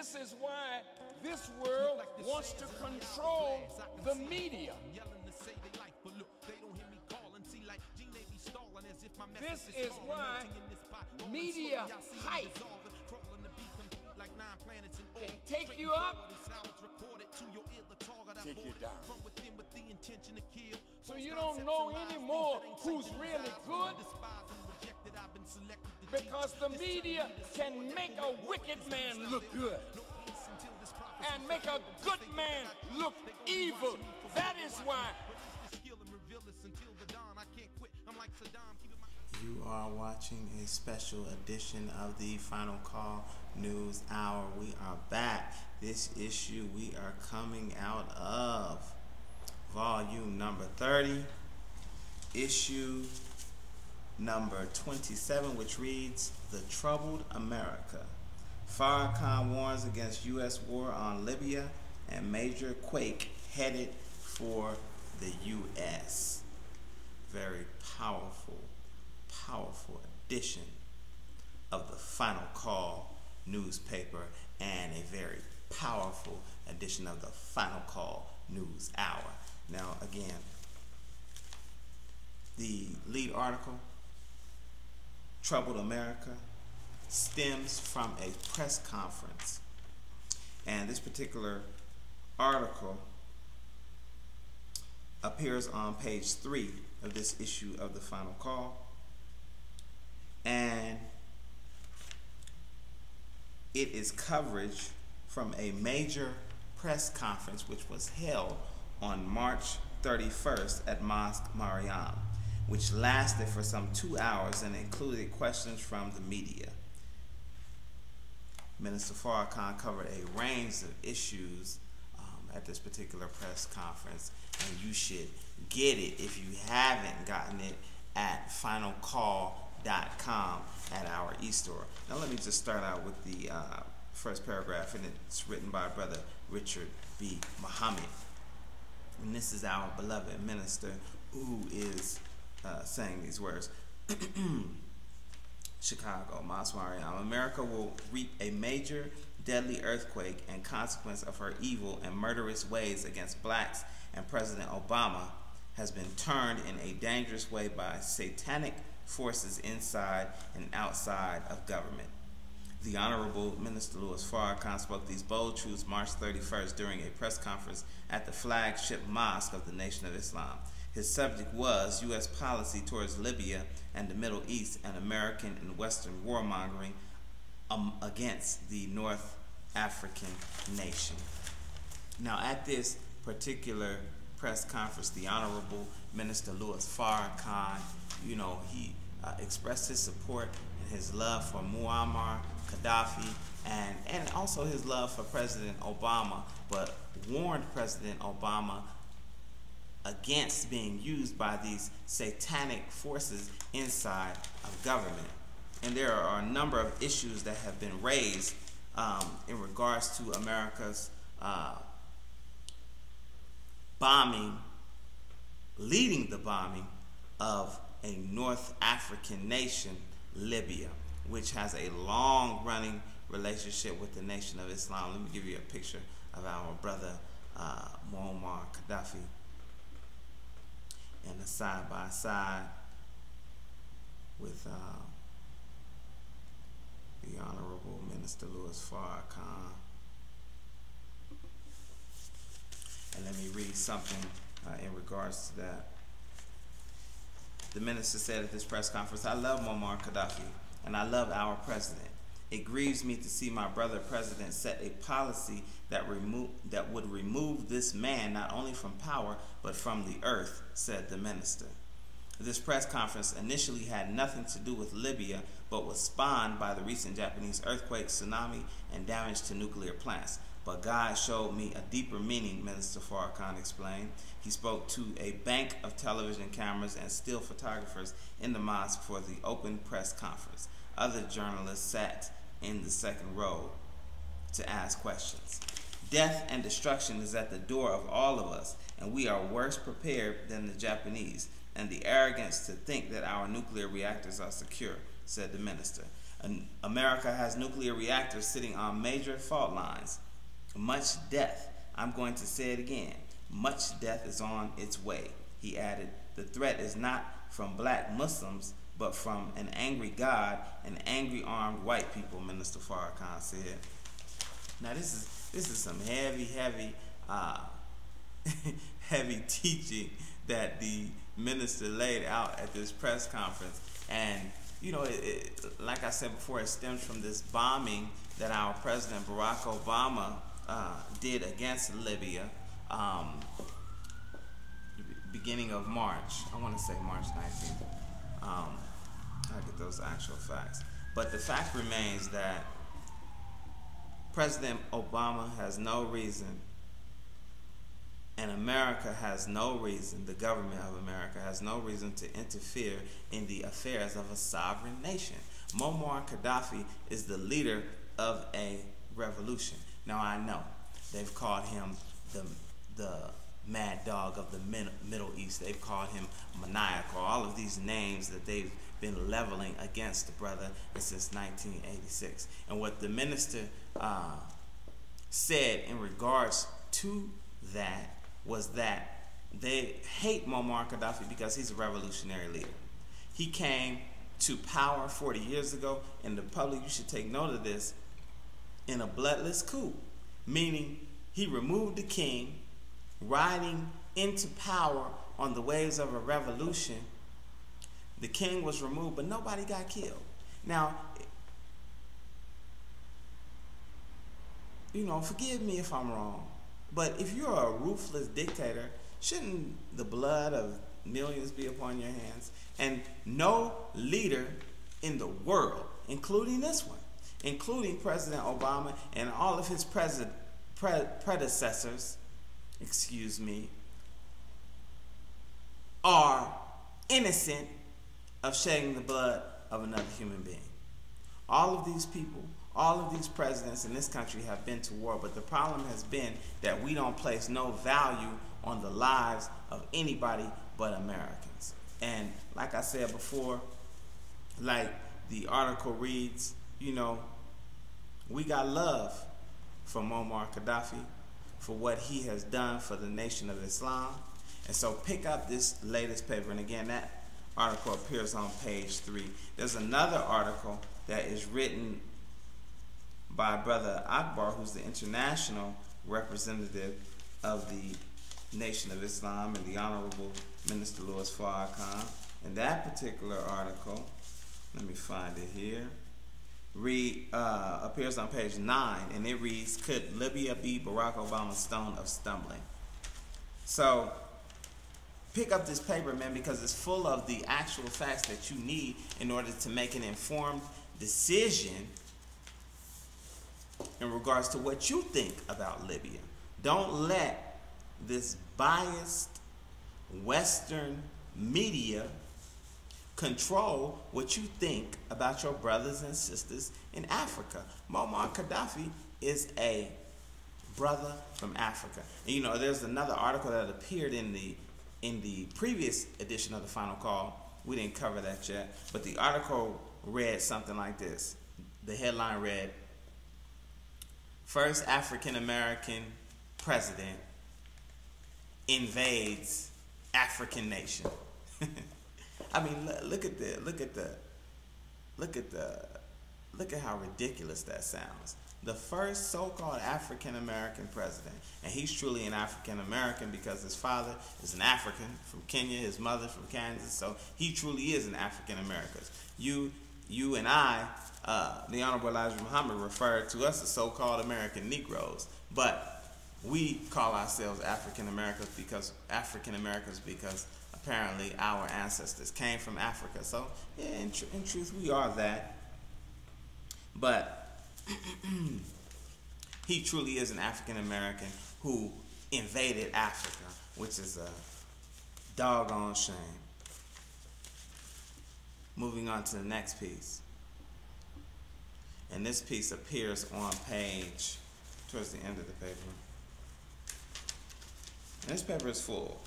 this is why this world wants to control the media. This is why media hype can take you up, take you down. So you don't know anymore who's really good, because the media can make a wicked man look good and make a good man look evil. That is why. You are watching a special edition of the Final Call News Hour. We are back. This issue we are coming out of volume number 30, issue number 27, which reads The Troubled America. Farrakhan warns against U.S. war on Libya and major quake headed for the U.S. Very powerful edition of the Final Call newspaper and a very powerful edition of the Final Call News Hour. Now again, the lead article, Troubled America, stems from a press conference, and this particular article appears on page 3 of this issue of the Final Call, and it is coverage from a major press conference which was held on March 31st at Mosque Mariam, which lasted for some 2 hours and included questions from the media. Minister Farrakhan covered a range of issues at this particular press conference, and you should get it if you haven't gotten it at finalcall.com at our e-store. Now let me just start out with the first paragraph, and it's written by Brother Richard B. Muhammad. And this is our beloved minister who is saying these words. Chicago, Mosque Mariam. America will reap a major deadly earthquake and consequence of her evil and murderous ways against blacks, and President Obama has been turned in a dangerous way by satanic forces inside and outside of government. The Honorable Minister Louis Farrakhan spoke these bold truths March 31st during a press conference at the flagship mosque of the Nation of Islam. His subject was U.S. policy towards Libya and the Middle East, and American and Western warmongering against the North African nation. Now, at this particular press conference, the Honorable Minister Louis Farrakhan, he expressed his support and his love for Muammar Gaddafi and also his love for President Obama, but warned President Obama against being used by these satanic forces inside of government. And there are a number of issues that have been raised in regards to America's leading the bombing of a North African nation, Libya, which has a long-running relationship with the Nation of Islam. Let me give you a picture of our brother Muammar Gaddafi, and a side-by-side with the Honorable Minister Louis Farrakhan. And let me read something in regards to that. The minister said at this press conference, "I love Muammar Gaddafi, and I love our president. It grieves me to see my brother president set a policy that would remove this man not only from power, but from the earth," said the minister. This press conference initially had nothing to do with Libya, but was spawned by the recent Japanese earthquake, tsunami, and damage to nuclear plants. But God showed me a deeper meaning, Minister Farrakhan explained. He spoke to a bank of television cameras and still photographers in the mosque for the open press conference. Other journalists sat in the second row to ask questions. Death and destruction is at the door of all of us, and we are worse prepared than the Japanese, and the arrogance to think that our nuclear reactors are secure, said the minister. America has nuclear reactors sitting on major fault lines. Much death. I'm going to say it again. Much death is on its way. He added, the threat is not from black Muslims, but from an angry God and angry armed white people, Minister Farrakhan said. Now this is some heavy heavy teaching that the minister laid out at this press conference. And you know, like I said before, it stems from this bombing that our President Barack Obama did against Libya, beginning of March. I want to say March 19th. I'll get those actual facts. But the fact remains that President Obama has no reason, and America has no reason, the government of America has no reason to interfere in the affairs of a sovereign nation. Muammar Gaddafi is the leader of a revolution. Now I know they've called him the mad dog of the Middle East. They've called him maniacal. All of these names that they've been leveling against the brother since 1986. And what the minister said in regards to that was that they hate Muammar Gaddafi because he's a revolutionary leader. He came to power 40 years ago, and the public, you should take note of this, in a bloodless coup, meaning he removed the king, riding into power on the waves of a revolution. The king was removed, but nobody got killed. Now, you know, forgive me if I'm wrong, but if you're a ruthless dictator, shouldn't the blood of millions be upon your hands? And no leader in the world, including this one, including President Obama and all of his predecessors, are innocent of shedding the blood of another human being. All of these people, all of these presidents in this country have been to war, but the problem has been that we don't place no value on the lives of anybody but Americans. And like I said before, like the article reads, you know, we got love for Muammar Gaddafi for what he has done for the Nation of Islam. And so pick up this latest paper. And again, that article appears on page 3. There's another article that is written by Brother Akbar, who's the international representative of the Nation of Islam, and the Honorable Minister Louis Farrakhan. And that particular article, let me find it here, appears on page 9, and it reads, could Libya be Barack Obama's stone of stumbling? So pick up this paper, man, because it's full of the actual facts that you need in order to make an informed decision in regards to what you think about Libya. Don't let this biased Western media control what you think about your brothers and sisters in Africa. Muammar Gaddafi is a brother from Africa. And you know, there's another article that appeared in the previous edition of the Final Call. We didn't cover that yet, but the article read something like this. The headline read, first African American president invades African nation. I mean, look at how ridiculous that sounds. The first so-called African American president, and he's truly an African American because his father is an African from Kenya, his mother from Kansas, so he truly is an African American. You and I, the Honorable Elijah Muhammad referred to us as so-called American Negroes, but we call ourselves African Americans because apparently our ancestors came from Africa. So yeah, in truth, we are that. But he truly is an African American who invaded Africa, which is a doggone shame. Moving on to the next piece. And this piece appears on page, towards the end of the paper. And this paper is full.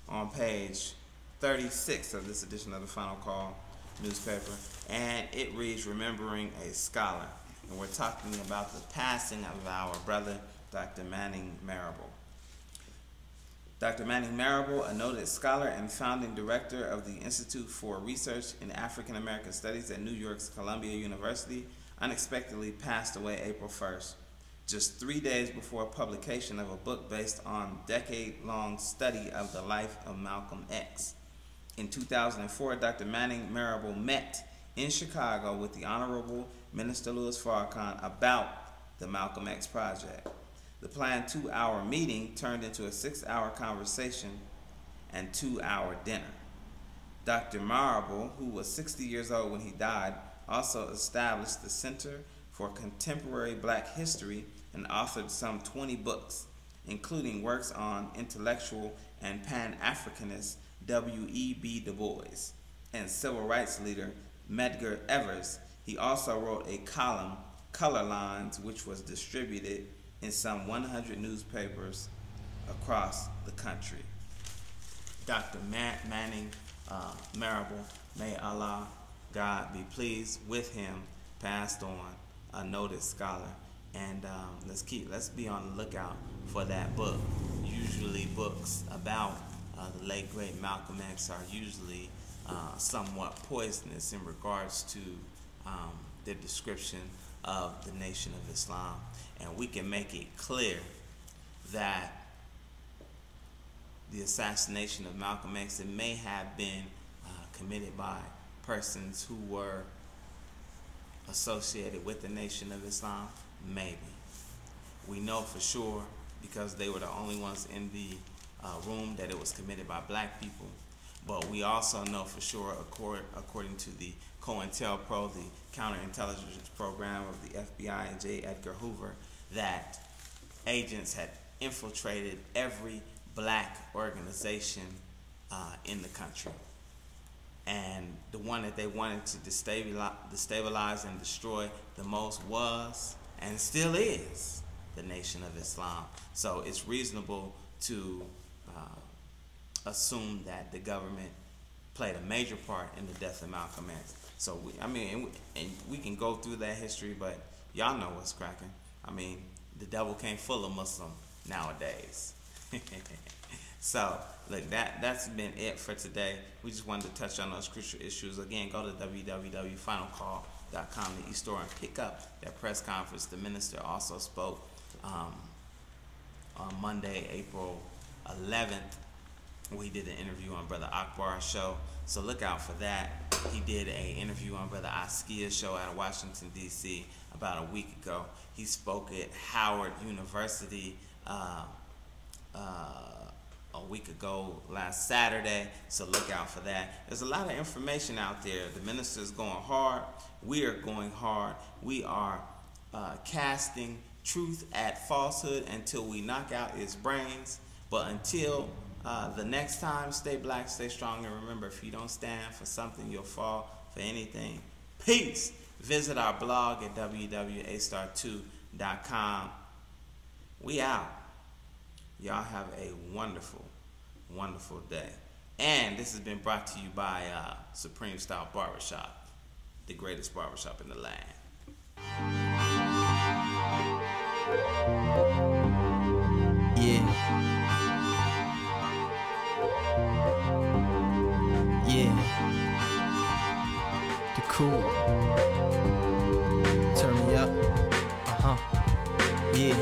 On page 36 of this edition of the Final Call, newspaper, and it reads Remembering a Scholar. And we're talking about the passing of our brother, Dr. Manning Marable. Dr. Manning Marable, a noted scholar and founding director of the Institute for Research in African American Studies at New York's Columbia University, unexpectedly passed away April 1st, just 3 days before publication of a book based on decade-long study of the life of Malcolm X. In 2004, Dr. Manning Marable met in Chicago with the Honorable Minister Louis Farrakhan about the Malcolm X Project. The planned 2-hour meeting turned into a 6-hour conversation and 2-hour dinner. Dr. Marable, who was 60 years old when he died, also established the Center for Contemporary Black History and authored some 20 books, including works on intellectual and Pan-Africanist W.E.B. Du Bois and civil rights leader Medgar Evers. He also wrote a column, Color Lines, which was distributed in some 100 newspapers across the country. Dr. Manning Marable, may Allah, God be pleased with him, passed on, a noted scholar. And let's be on the lookout for that book. Usually books about the late great Malcolm X are usually somewhat poisonous in regards to the description of the Nation of Islam. And we can make it clear that the assassination of Malcolm X, it may have been committed by persons who were associated with the Nation of Islam. Maybe. We know for sure because they were the only ones in the room that it was committed by black people. But we also know for sure, according to the COINTELPRO, the counterintelligence program of the FBI and J. Edgar Hoover, that agents had infiltrated every black organization in the country. And the one that they wanted to destabilize and destroy the most was, and still is, the Nation of Islam. So it's reasonable to assume that the government played a major part in the death of Malcolm X. So we can go through that history, but y'all know what's cracking. I mean, the devil can't fool a Muslim nowadays. So look, that's been it for today. We just wanted to touch on those crucial issues. Again, go to www.finalcall.com, the eStore, and pick up that press conference. The minister also spoke on Monday, April 11th. We did an interview on Brother Akbar's show, so look out for that. He did an interview on Brother Askia's show out of Washington, D.C. about a week ago. He spoke at Howard University a week ago, last Saturday, so look out for that. There's a lot of information out there. The minister's going hard. We are going hard. We are casting truth at falsehood until we knock out its brains. But until the next time, stay black, stay strong, and remember, if you don't stand for something, you'll fall for anything. Peace. Visit our blog at www.astar2.com. We out. Y'all have a wonderful, wonderful day. And this has been brought to you by Supreme Style Barbershop, the greatest barbershop in the land. Yeah. Yeah. The cool. Turn me up. Yeah.